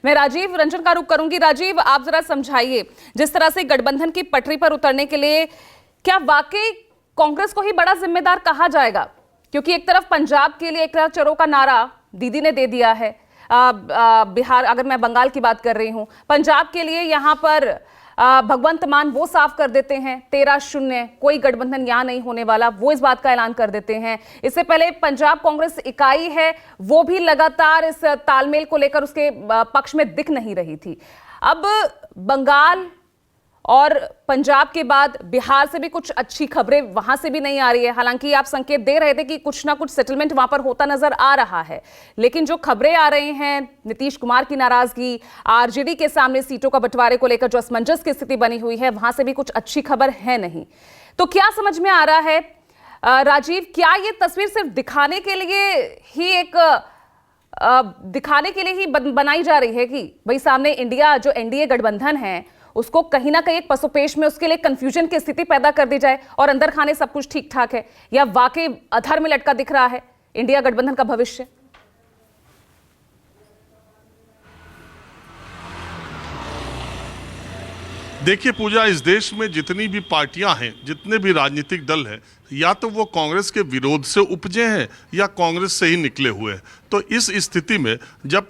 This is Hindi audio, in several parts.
मैं राजीव रंजन का रुख करूंगी। राजीव, आप जरा समझाइए, जिस तरह से गठबंधन की पटरी पर उतरने के लिए क्या वाकई कांग्रेस को ही बड़ा जिम्मेदार कहा जाएगा? क्योंकि एक तरफ पंजाब के लिए एक चरो का नारा दीदी ने दे दिया है, बिहार, अगर मैं बंगाल की बात कर रही हूं, पंजाब के लिए यहां पर भगवंत मान वो साफ कर देते हैं 13-0, कोई गठबंधन यहां नहीं होने वाला, वो इस बात का ऐलान कर देते हैं। इससे पहले पंजाब कांग्रेस इकाई है, वो भी लगातार इस तालमेल को लेकर उसके पक्ष में दिख नहीं रही थी। अब बंगाल और पंजाब के बाद बिहार से भी कुछ अच्छी खबरें वहां से भी नहीं आ रही है। हालांकि आप संकेत दे रहे थे कि कुछ ना कुछ सेटलमेंट वहां पर होता नजर आ रहा है, लेकिन जो खबरें आ रही हैं, नीतीश कुमार की नाराजगी, आरजेडी के सामने सीटों का बंटवारे को लेकर जो असमंजस की स्थिति बनी हुई है, वहां से भी कुछ अच्छी खबर है नहीं। तो क्या समझ में आ रहा है राजीव, क्या ये तस्वीर सिर्फ दिखाने के लिए ही बनाई जा रही है कि भाई सामने इंडिया जो एनडीए गठबंधन है उसको कहीं ना कहीं एक पसोपेश में उसके लिए कंफ्यूजन की स्थिति पैदा कर दी जाए और अंदर खाने सब कुछ ठीक ठाक है, या वाकई अधर में लटका दिख रहा है इंडिया गठबंधन का भविष्य? देखिए पूजा, इस देश में जितनी भी पार्टियां हैं, जितने भी राजनीतिक दल हैं, या तो वो कांग्रेस के विरोध से उपजे हैं या कांग्रेस से ही निकले हुए हैं। तो इस स्थिति में जब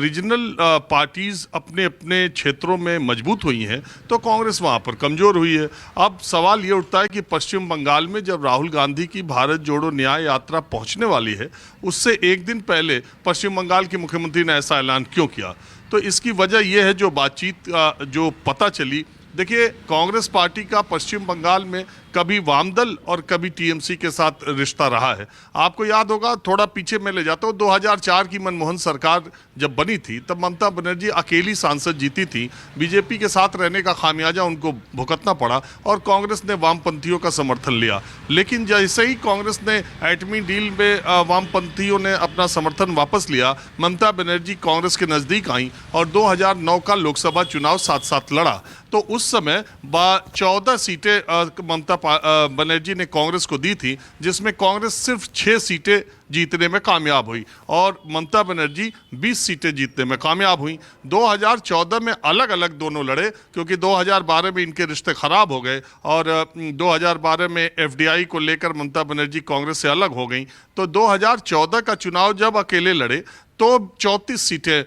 रीजनल पार्टीज अपने अपने क्षेत्रों में मजबूत हुई हैं तो कांग्रेस वहाँ पर कमज़ोर हुई है। अब सवाल ये उठता है कि पश्चिम बंगाल में जब राहुल गांधी की भारत जोड़ो न्याय यात्रा पहुँचने वाली है, उससे एक दिन पहले पश्चिम बंगाल के मुख्यमंत्री ने ऐसा ऐलान क्यों किया? तो इसकी वजह यह है जो बातचीत जो पता चली। देखिए, कांग्रेस पार्टी का पश्चिम बंगाल में कभी वामदल और कभी टीएमसी के साथ रिश्ता रहा है। आपको याद होगा, थोड़ा पीछे मैं ले जाता हूँ, 2004 की मनमोहन सरकार जब बनी थी तब ममता बनर्जी अकेली सांसद जीती थी। बीजेपी के साथ रहने का खामियाजा उनको भुगतना पड़ा और कांग्रेस ने वामपंथियों का समर्थन लिया। लेकिन जैसे ही कांग्रेस ने एटमी डील में वामपंथियों ने अपना समर्थन वापस लिया, ममता बनर्जी कांग्रेस के नज़दीक आई और 2009 का लोकसभा चुनाव साथ साथ लड़ा। तो उस समय 14 सीटें ममता बनर्जी ने कांग्रेस को दी थी, जिसमें कांग्रेस सिर्फ 6 सीटें जीतने में कामयाब हुई और ममता बनर्जी 20 सीटें जीतने में कामयाब हुई। 2014 में अलग अलग दोनों लड़े, क्योंकि 2012 में इनके रिश्ते खराब हो गए और 2012 में एफडीआई को लेकर ममता बनर्जी कांग्रेस से अलग हो गई। तो 2014 का चुनाव जब अकेले लड़े तो 34 सीटें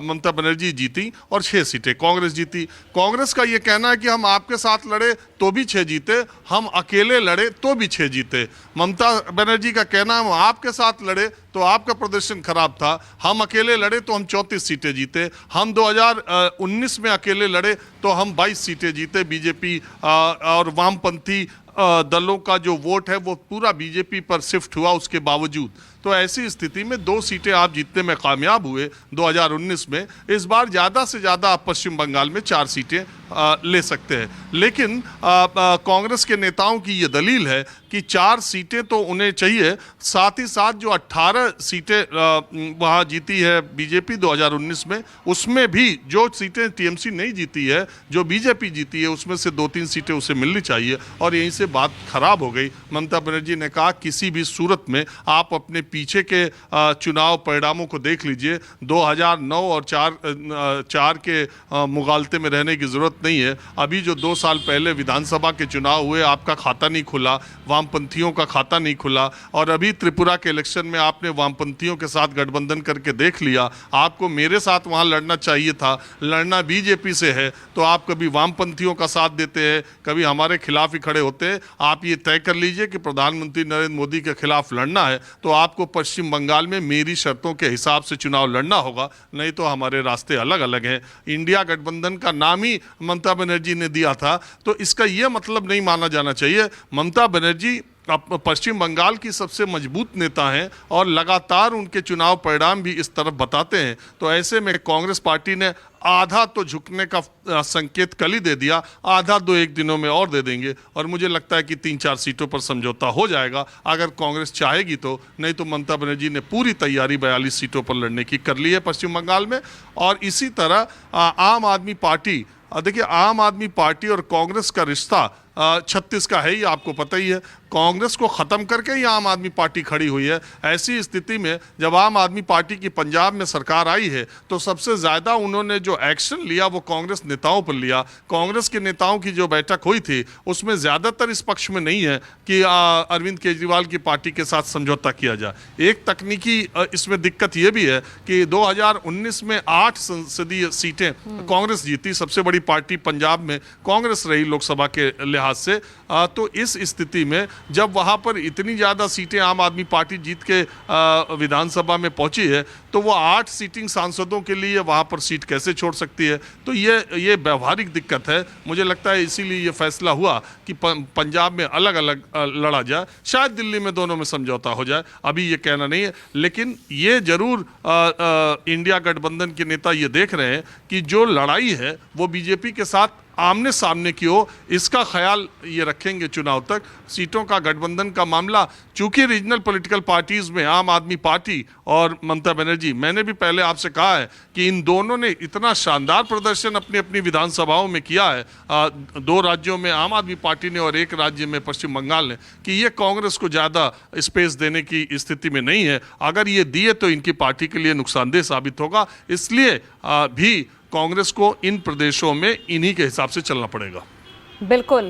ममता बनर्जी जीती और 6 सीटें कांग्रेस जीती। कांग्रेस का ये कहना है कि हम आपके साथ लड़े तो भी 6 जीते, हम अकेले लड़े तो भी 6 जीते। ममता बनर्जी का कहना है हम आपके साथ लड़े तो आपका प्रदर्शन खराब था, हम अकेले लड़े तो हम 34 सीटें जीते, हम 2019 में अकेले लड़े तो हम 22 सीटें जीते। बीजेपी और वामपंथी दलों का जो वोट है वो पूरा बीजेपी पर शिफ्ट हुआ उसके बावजूद। तो ऐसी स्थिति में 2 सीटें आप जीतने में कामयाब हुए 2019 में। इस बार ज़्यादा से ज़्यादा आप पश्चिम बंगाल में 4 सीटें ले सकते हैं। लेकिन कांग्रेस के नेताओं की ये दलील है कि 4 सीटें तो उन्हें चाहिए, साथ ही साथ जो 18 सीटें वहाँ जीती है बीजेपी 2019 में, उसमें भी जो सीटें टीएमसी नहीं जीती है, जो बीजेपी जीती है, उसमें से 2-3 सीटें उसे मिलनी चाहिए। और यहीं से बात खराब हो गई। ममता बनर्जी ने कहा किसी भी सूरत में आप अपने पीछे के चुनाव परिणामों को देख लीजिए, 2009 और 4 के मुगालते में रहने की ज़रूरत नहीं है। अभी जो 2 साल पहले विधानसभा के चुनाव हुए, आपका खाता नहीं खुला, वामपंथियों का खाता नहीं खुला, और अभी त्रिपुरा के इलेक्शन में आपने वामपंथियों के साथ गठबंधन करके देख लिया। आपको मेरे साथ वहाँ लड़ना चाहिए था, लड़ना बीजेपी से है, तो आप कभी वामपंथियों का साथ देते हैं, कभी हमारे खिलाफ ही खड़े होते हैं। आप ये तय कर लीजिए कि प्रधानमंत्री नरेंद्र मोदी के खिलाफ लड़ना है तो आपको पश्चिम बंगाल में मेरी शर्तों के हिसाब से चुनाव लड़ना होगा, नहीं तो हमारे रास्ते अलग अलग हैं। इंडिया गठबंधन का नाम ही ममता बनर्जी ने दिया था, तो इसका यह मतलब नहीं माना जाना चाहिए। ममता बनर्जी पश्चिम बंगाल की सबसे मजबूत नेता हैं और लगातार उनके चुनाव परिणाम भी इस तरफ बताते हैं। तो ऐसे में कांग्रेस पार्टी ने आधा तो झुकने का संकेत कल ही दे दिया, आधा 2-1 दिनों में और दे देंगे और मुझे लगता है कि 3-4 सीटों पर समझौता हो जाएगा अगर कांग्रेस चाहेगी तो। नहीं तो ममता बनर्जी ने पूरी तैयारी 42 सीटों पर लड़ने की कर ली है पश्चिम बंगाल में। और इसी तरह आम आदमी पार्टी, देखिए आम आदमी पार्टी और कांग्रेस का रिश्ता 36 का है ही, आपको पता ही है। कांग्रेस को ख़त्म करके ही आम आदमी पार्टी खड़ी हुई है। ऐसी स्थिति में जब आम आदमी पार्टी की पंजाब में सरकार आई है तो सबसे ज़्यादा उन्होंने जो एक्शन लिया वो कांग्रेस नेताओं पर लिया। कांग्रेस के नेताओं की जो बैठक हुई थी उसमें ज़्यादातर इस पक्ष में नहीं है कि अरविंद केजरीवाल की पार्टी के साथ समझौता किया जाए। एक तकनीकी इसमें दिक्कत ये भी है कि 2019 में 8 संसदीय सीटें कांग्रेस जीती, सबसे बड़ी पार्टी पंजाब में कांग्रेस रही लोकसभा के लिहाज से। तो इस स्थिति में जब वहां पर इतनी ज़्यादा सीटें आम आदमी पार्टी जीत के विधानसभा में पहुंची है तो वो 8 सीटिंग सांसदों के लिए वहां पर सीट कैसे छोड़ सकती है। तो ये व्यवहारिक दिक्कत है। मुझे लगता है इसीलिए ये फैसला हुआ कि पंजाब में अलग अलग लड़ा जाए। शायद दिल्ली में दोनों में समझौता हो जाए, अभी ये कहना नहीं है। लेकिन ये जरूर इंडिया गठबंधन के नेता ये देख रहे हैं कि जो लड़ाई है वो बीजेपी के साथ आमने सामने की हो, इसका ख्याल ये रखेंगे चुनाव तक। सीटों का गठबंधन का मामला, चूंकि रीजनल पॉलिटिकल पार्टीज में आम आदमी पार्टी और ममता बनर्जी, मैंने भी पहले आपसे कहा है कि इन दोनों ने इतना शानदार प्रदर्शन अपनी अपनी विधानसभाओं में किया है, 2 राज्यों में आम आदमी पार्टी ने और 1 राज्य में पश्चिम बंगाल ने, कि ये कांग्रेस को ज़्यादा स्पेस देने की स्थिति में नहीं है। अगर ये दिए तो इनकी पार्टी के लिए नुकसानदेह साबित होगा। इसलिए भी कांग्रेस को इन प्रदेशों में इन्हीं के हिसाब से चलना पड़ेगा। बिल्कुल।